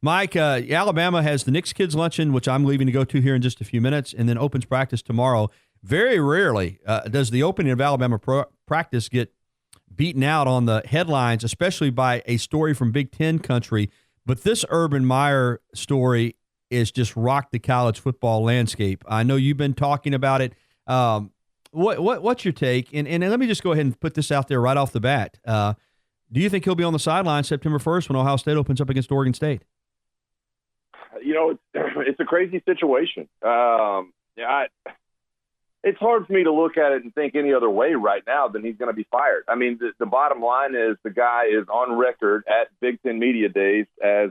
Mike, Alabama has the Knicks Kids Luncheon, which I'm leaving to go to here in just a few minutes, and then opens practice tomorrow. Very rarely does the opening of Alabama practice get beaten out on the headlines, especially by a story from Big Ten country. But this Urban Meyer story is just rocked the college football landscape. I know you've been talking about it. What's your take? And let me just go ahead and put this out there right off the bat. Do you think he'll be on the sideline September 1st when Ohio State opens up against Oregon State? It's a crazy situation. It's hard for me to look at it and think any other way right now than he's going to be fired. I mean, the bottom line is the guy is on record at Big Ten Media Days as,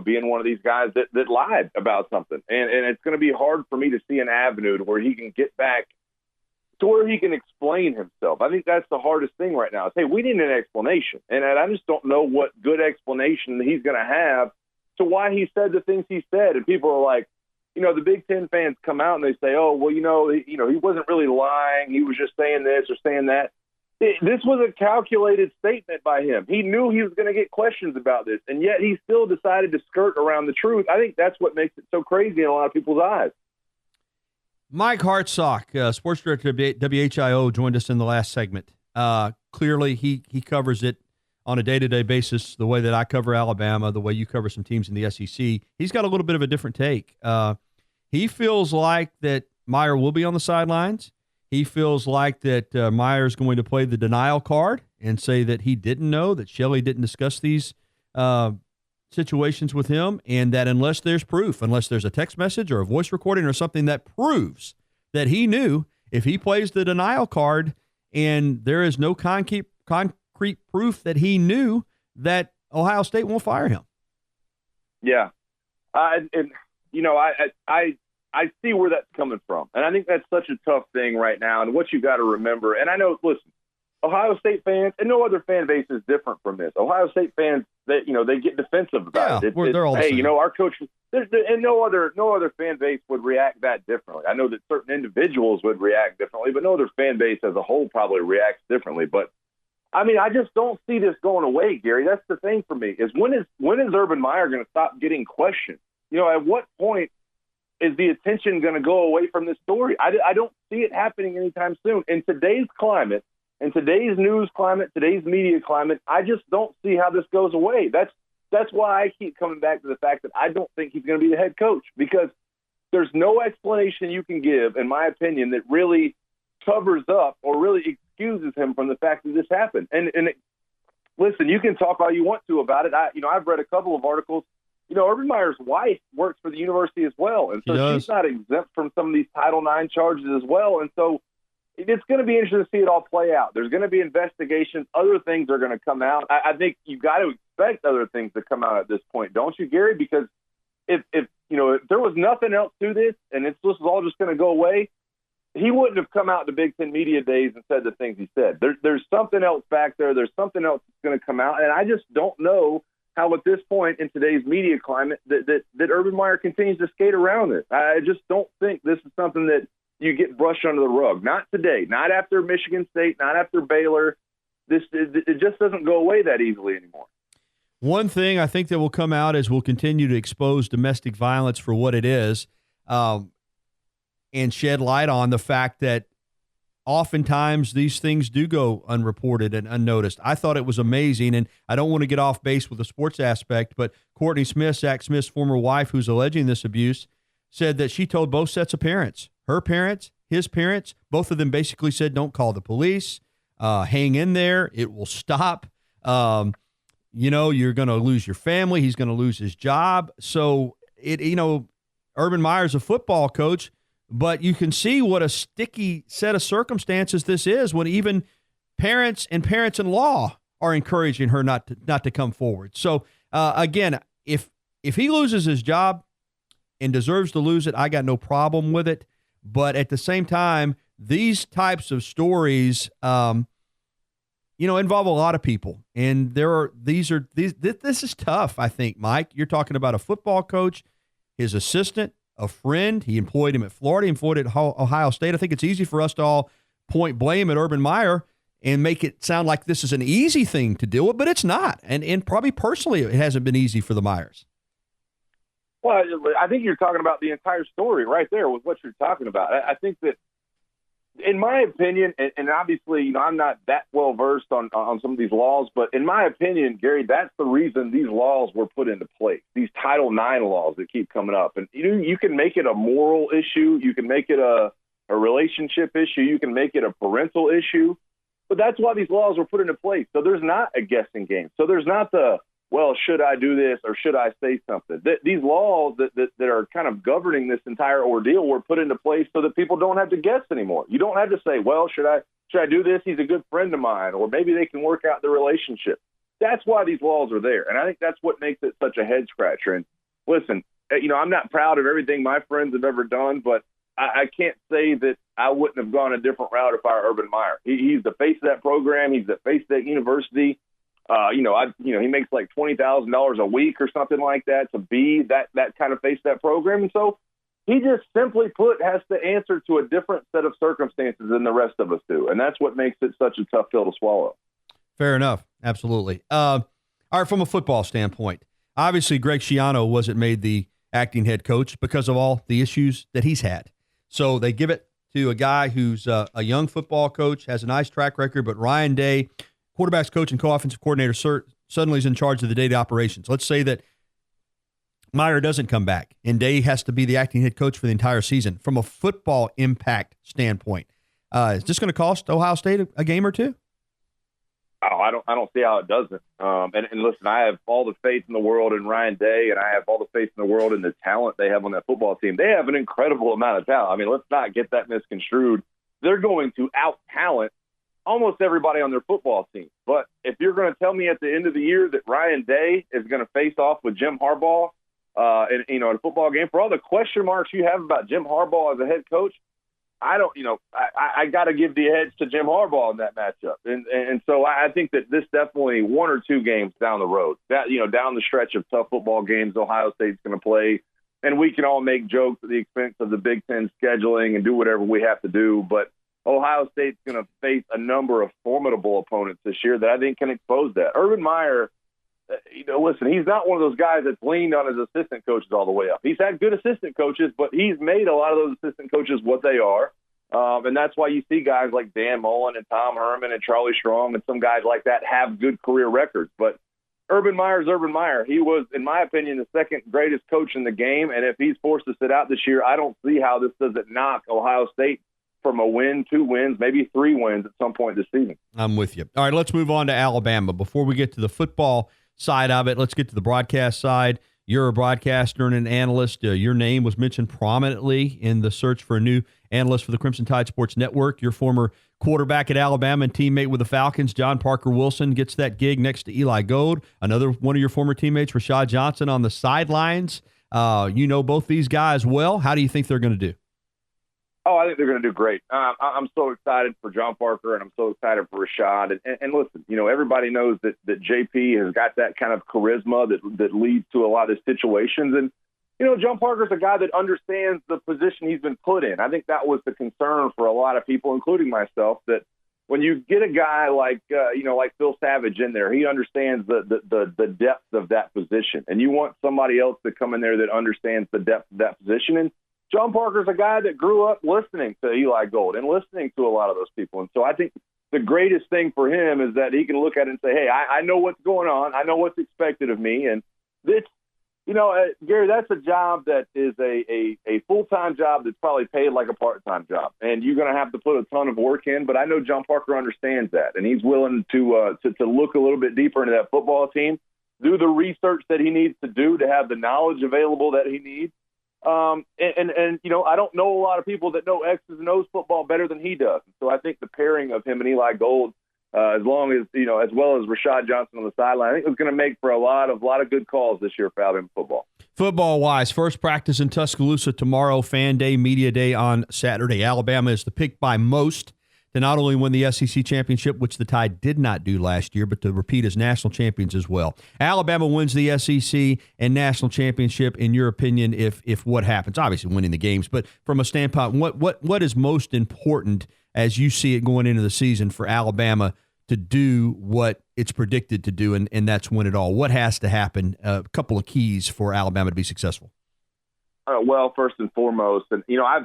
being one of these guys that lied about something. And it's going to be hard for me to see an avenue to where he can get back to where he can explain himself. I think that's the hardest thing right now is, hey, we need an explanation. And I just don't know what good explanation he's going to have to why he said the things he said. And people are like, the Big Ten fans come out and they say, oh, well, he wasn't really lying. He was just saying this or saying that. This was a calculated statement by him. He knew he was going to get questions about this, and yet he still decided to skirt around the truth. I think that's what makes it so crazy in a lot of people's eyes. Mike Hartsock, sports director of WHIO, joined us in the last segment. Clearly, he covers it on a day-to-day basis, the way that I cover Alabama, the way you cover some teams in the SEC. He's got a little bit of a different take. He feels like that Meyer will be on the sidelines. He feels like that Meyer's going to play the denial card and say that he didn't know, that Shelley didn't discuss these situations with him, and that unless there's proof, unless there's a text message or a voice recording or something that proves that he knew, if he plays the denial card and there is no concrete proof that he knew, that Ohio State won't fire him. Yeah. I see where that's coming from. And I think that's such a tough thing right now. And what you got to remember, and I know, listen, Ohio State fans, and no other fan base is different from this. Ohio State fans, they get defensive about it. They're all the same. Our coach, and no other fan base would react that differently. I know that certain individuals would react differently, but no other fan base as a whole probably reacts differently. But I mean, I just don't see this going away, Gary. That's the thing for me is when is Urban Meyer going to stop getting questioned? At what point is the attention going to go away from this story? I don't see it happening anytime soon. In today's climate, in today's news climate, today's media climate, I just don't see how this goes away. That's why I keep coming back to the fact that I don't think he's going to be the head coach, because there's no explanation you can give, in my opinion, that really covers up or really excuses him from the fact that this happened. Listen, you can talk all you want to about it. I've read a couple of articles. Urban Meyer's wife works for the university as well, and so she's not exempt from some of these Title IX charges as well. And so it's going to be interesting to see it all play out. There's going to be investigations. Other things are going to come out. I think you've got to expect other things to come out at this point, don't you, Gary? Because if there was nothing else to this and this was all just going to go away, he wouldn't have come out to Big Ten Media Days and said the things he said. There's something else back there. There's something else that's going to come out, and I just don't know how at this point in today's media climate that Urban Meyer continues to skate around it. I just don't think this is something that you get brushed under the rug. Not today, not after Michigan State, not after Baylor. It just doesn't go away that easily anymore. One thing I think that will come out is we'll continue to expose domestic violence for what it is, and shed light on the fact that oftentimes these things do go unreported and unnoticed. I thought it was amazing, and I don't want to get off base with the sports aspect, but Courtney Smith, Zach Smith's former wife who's alleging this abuse, said that she told both sets of parents, her parents, his parents, both of them basically said, don't call the police, hang in there, it will stop. You're going to lose your family, he's going to lose his job. So, Urban Meyer's a football coach, but you can see what a sticky set of circumstances this is when even parents and parents-in-law are encouraging her not to come forward. So, again, if he loses his job and deserves to lose it, I got no problem with it. But at the same time, these types of stories, involve a lot of people. And this is tough, I think, Mike. You're talking about a football coach, his assistant, a friend. He employed him at Florida, employed at Ohio State. I think it's easy for us to all point blame at Urban Meyer and make it sound like this is an easy thing to deal with, but it's not. And probably personally it hasn't been easy for the Meyers. Well, I think you're talking about the entire story right there with what you're talking about. I think that, in my opinion, and obviously, I'm not that well versed on some of these laws, but in my opinion, Gary, that's the reason these laws were put into place. These Title IX laws that keep coming up, and you can make it a moral issue, you can make it a relationship issue, you can make it a parental issue, but that's why these laws were put into place. So there's not a guessing game. So there's not the, well, should I do this or should I say something? These laws that are kind of governing this entire ordeal were put into place so that people don't have to guess anymore. You don't have to say, well, should I do this? He's a good friend of mine, or maybe they can work out the relationship. That's why these laws are there, and I think that's what makes it such a head scratcher. And listen, I'm not proud of everything my friends have ever done, but I can't say that I wouldn't have gone a different route if I were Urban Meyer. He's the face of that program. He's the face of that university. He makes like $20,000 a week or something like that to be that kind of face of that program. And so he just simply put has to answer to a different set of circumstances than the rest of us do. And that's what makes it such a tough pill to swallow. Fair enough. Absolutely. All right. From a football standpoint, obviously Greg Schiano wasn't made the acting head coach because of all the issues that he's had. So they give it to a guy who's a young football coach, has a nice track record, but Ryan Day, quarterback's coach and co-offensive coordinator, suddenly is in charge of the day-to-day operations. Let's say that Meyer doesn't come back and Day has to be the acting head coach for the entire season. From a football impact standpoint, is this going to cost Ohio State a game or two? Oh, I don't see how it doesn't. And listen, I have all the faith in the world in Ryan Day, and I have all the faith in the world in the talent they have on that football team. They have an incredible amount of talent. I mean, let's not get that misconstrued. They're going to out-talent almost everybody on their football team. But if you're going to tell me at the end of the year that Ryan Day is going to face off with Jim Harbaugh in a football game, for all the question marks you have about Jim Harbaugh as a head coach, I got to give the edge to Jim Harbaugh in that matchup. And so I think that this definitely one or two games down the road, down the stretch of tough football games Ohio State's going to play. And we can all make jokes at the expense of the Big Ten scheduling and do whatever we have to do. But Ohio State's going to face a number of formidable opponents this year that I think can expose that. Urban Meyer, listen, he's not one of those guys that's leaned on his assistant coaches all the way up. He's had good assistant coaches, but he's made a lot of those assistant coaches what they are. And that's why you see guys like Dan Mullen and Tom Herman and Charlie Strong and some guys like that have good career records. But Urban Meyer's Urban Meyer. He was, in my opinion, the second greatest coach in the game. And if he's forced to sit out this year, I don't see how this doesn't knock Ohio State from a win, 2 wins, maybe 3 wins at some point this season. I'm with you. All right, let's move on to Alabama. Before we get to the football side of it, let's get to the broadcast side. You're a broadcaster and an analyst. Your name was mentioned prominently in the search for a new analyst for the Crimson Tide Sports Network. Your former quarterback at Alabama and teammate with the Falcons, John Parker Wilson, gets that gig next to Eli Gold. Another one of your former teammates, Rashad Johnson, on the sidelines. You know both these guys well. How do you think they're going to do? Oh, I think they're going to do great. I'm so excited for John Parker, and I'm so excited for Rashad. And listen, everybody knows that JP has got that kind of charisma that leads to a lot of situations. And, John Parker's a guy that understands the position he's been put in. I think that was the concern for a lot of people, including myself, that when you get a guy like Phil Savage in there, he understands the depth of that position. And you want somebody else to come in there that understands the depth of that position. And John Parker's a guy that grew up listening to Eli Gold and listening to a lot of those people. And so I think the greatest thing for him is that he can look at it and say, hey, I know what's going on. I know what's expected of me. And this, Gary, that's a job that is a full-time job that's probably paid like a part-time job. And you're going to have to put a ton of work in. But I know John Parker understands that. And he's willing to look a little bit deeper into that football team, do the research that he needs to do to have the knowledge available that he needs. I don't know a lot of people that know X's and O's football better than he does. So I think the pairing of him and Eli Gold, as well as Rashad Johnson on the sideline, I think it's going to make for a lot of good calls this year for Alabama football. Football-wise, first practice in Tuscaloosa tomorrow, fan day, media day on Saturday. Alabama is the pick by most to not only win the SEC championship, which the Tide did not do last year, but to repeat as national champions as well. Alabama wins the SEC and national championship, in your opinion, if what happens? Obviously winning the games, but from a standpoint, what is most important as you see it going into the season for Alabama to do what it's predicted to do, and that's win it all? What has to happen? A couple of keys for Alabama to be successful. Well, first and foremost, and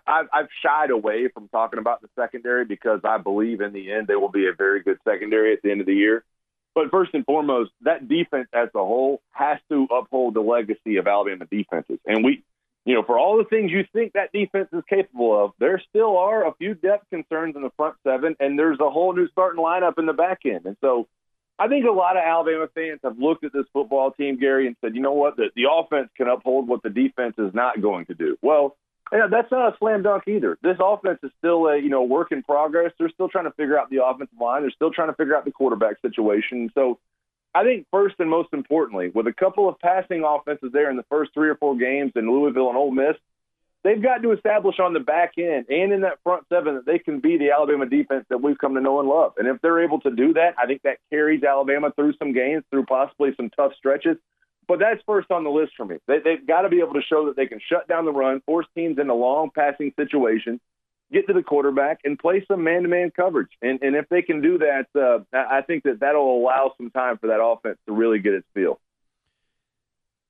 I've shied away from talking about the secondary because I believe in the end they will be a very good secondary at the end of the year. But first and foremost, that defense as a whole has to uphold the legacy of Alabama defenses. And for all the things you think that defense is capable of, there still are a few depth concerns in the front seven, and there's a whole new starting lineup in the back end. And so I think a lot of Alabama fans have looked at this football team, Gary, and said, you know what, the offense can uphold what the defense is not going to do. Well, that's not a slam dunk either. This offense is still a work in progress. They're still trying to figure out the offensive line. They're still trying to figure out the quarterback situation. So I think first and most importantly, with a couple of passing offenses there in the first 3 or 4 games in Louisville and Ole Miss, they've got to establish on the back end and in that front seven that they can be the Alabama defense that we've come to know and love. And if they're able to do that, I think that carries Alabama through some games, through possibly some tough stretches. But that's first on the list for me. They've got to be able to show that they can shut down the run, force teams into long passing situations, get to the quarterback, and play some man-to-man coverage. And if they can do that, I think that'll allow some time for that offense to really get its feel.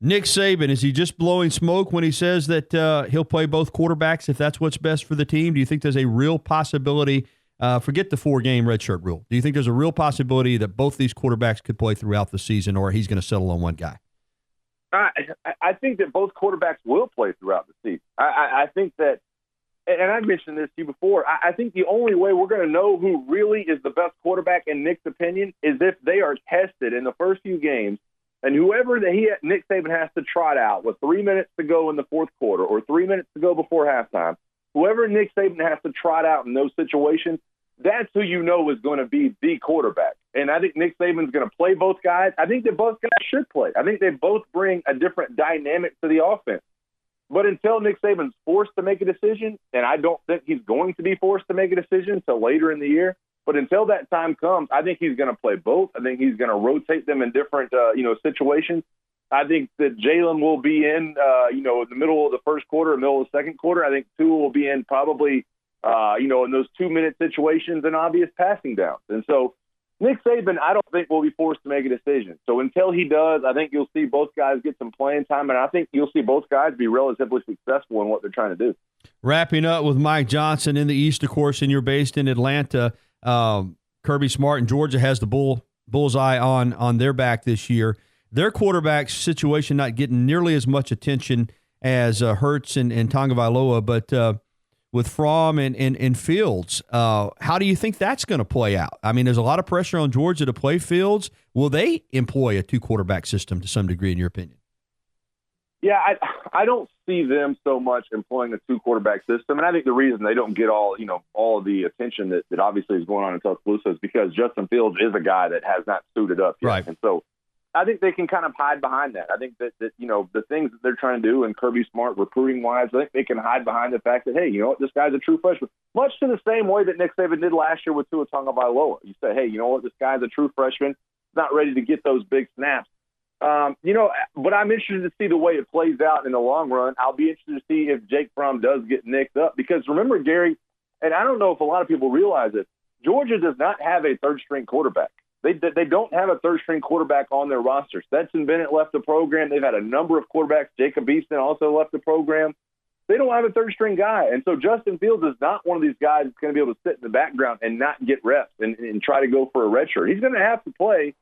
Nick Saban, is he just blowing smoke when he says that he'll play both quarterbacks if that's what's best for the team? Do you think there's a real possibility, forget the 4-game redshirt rule, do you think there's a real possibility that both these quarterbacks could play throughout the season, or he's going to settle on one guy? I think that both quarterbacks will play throughout the season. I think that, and I've mentioned this to you before, I think the only way we're going to know who really is the best quarterback in Nick's opinion is if they are tested in the first few games. And whoever Nick Saban has to trot out with 3 minutes to go in the fourth quarter or 3 minutes to go before halftime, whoever Nick Saban has to trot out in those situations, that's who you know is going to be the quarterback. And I think Nick Saban's going to play both guys. I think that both guys should play. I think they both bring a different dynamic to the offense. But until Nick Saban's forced to make a decision, and I don't think he's going to be forced to make a decision until later in the year, but until that time comes, I think he's going to play both. I think he's going to rotate them in different, situations. I think that Jalen will be in the middle of the first quarter, middle of the second quarter. I think Tua will be in probably, in those 2-minute situations and obvious passing downs. And so Nick Saban, I don't think will be forced to make a decision. So until he does, I think you'll see both guys get some playing time, and I think you'll see both guys be relatively successful in what they're trying to do. Wrapping up with Mike Johnson in the East, of course, and you're based in Atlanta. Kirby Smart in Georgia has the bullseye on their back this year. Their quarterback situation not getting nearly as much attention as Hurts and Tagovailoa, but with Fromm and Fields, how do you think that's going to play out? I mean, there's a lot of pressure on Georgia to play Fields. Will they employ a 2-quarterback system to some degree, in your opinion? Yeah, I don't see them so much employing a 2-quarterback system, and I think the reason they don't get all of the attention that obviously is going on in Tuscaloosa is because Justin Fields is a guy that has not suited up yet. Right. And so I think they can kind of hide behind that. I think that the things that they're trying to do and Kirby Smart recruiting-wise, I think they can hide behind the fact that, hey, you know what, this guy's a true freshman. Much to the same way that Nick Saban did last year with Tua Tagovailoa. You say, hey, you know what, this guy's a true freshman, not ready to get those big snaps. But I'm interested to see the way it plays out in the long run. I'll be interested to see if Jake Fromm does get nicked up because remember, Gary, and I don't know if a lot of people realize it, Georgia does not have a third-string quarterback. They don't have a third-string quarterback on their roster. Stetson Bennett left the program. They've had a number of quarterbacks. Jacob Easton also left the program. They don't have a third-string guy. And so Justin Fields is not one of these guys that's going to be able to sit in the background and not get reps and try to go for a red shirt. He's going to have to play.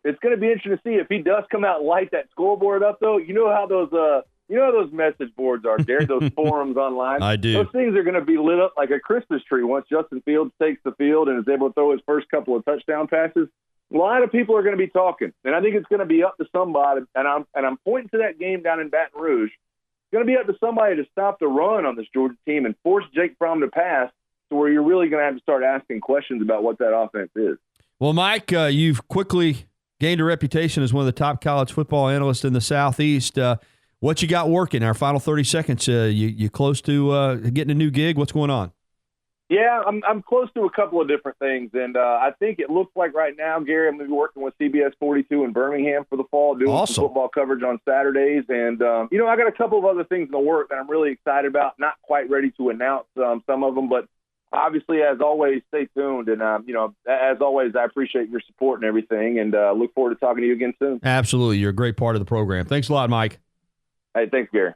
It's going to be interesting to see if he does come out and light that scoreboard up, though. You know how those message boards are, Gary, those forums online? I do. Those things are going to be lit up like a Christmas tree once Justin Fields takes the field and is able to throw his first couple of touchdown passes. A lot of people are going to be talking, and I think it's going to be up to somebody, and I'm pointing to that game down in Baton Rouge. It's going to be up to somebody to stop the run on this Georgia team and force Jake Fromm to pass to where you're really going to have to start asking questions about what that offense is. Well, Mike, you've quickly gained a reputation as one of the top college football analysts in the Southeast. What you got working? Our final 30 seconds. You close to getting a new gig? What's going on? Yeah, I'm close to a couple of different things, and I think it looks like right now, Gary, I'm going to be working with CBS 42 in Birmingham for the fall, doing some football coverage on Saturdays, and I got a couple of other things in the work that I'm really excited about. Not quite ready to announce some of them, but obviously, as always, stay tuned, and as always, I appreciate your support and everything, and look forward to talking to you again soon. Absolutely, you're a great part of the program. Thanks a lot, Mike. Hey, thanks, Gary.